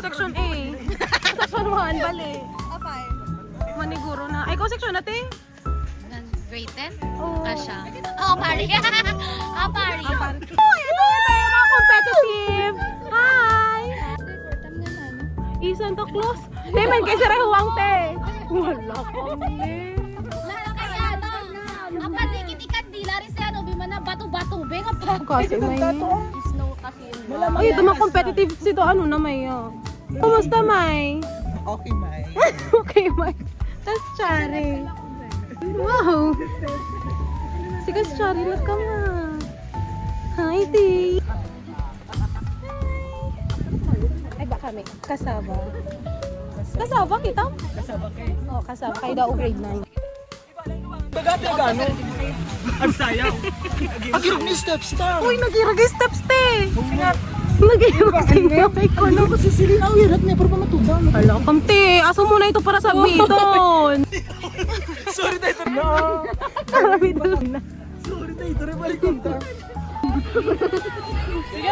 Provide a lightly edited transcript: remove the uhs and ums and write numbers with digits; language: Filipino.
section A. Section 1, bali. Apay. Maniguro na. Ay, ikaw section na, te? Grade 10? Oo. Siya. Oh, pari. Pari. Uy, ito yung mga competitive. Hi! I Santa Claus. Te, man kay Sir Huwang, te. Wala kami. Lalo kaya, no? Apa, dikit-ikat, dila rin siya, no? Bima na bato-bato, be, Kasi may... Snow kasi. Ay, ito mga competitive sito. Ano na, May? Kumusta, May? Okay, Mai. Okay, May. Tas Chari. Wow! Sige, Chari, look ka nga. Hi, T. Ay, ba kami? Kasaba. Kasaba kita? Kasama kayo. Oo, kasaba. Kayo daw grade 9. Bagati ang gano. Ang sayaw. Agirog ni steps ta. Uy, nag-iragay steps, te! Nag-iragay ko Ano kasi sila ang hirap niya para matubang. Hala, kamte! Aso mo na ito para sa bidon! Sorry tayo na. Para bidon na. Sorry tayo rin balik ko ta. Sige,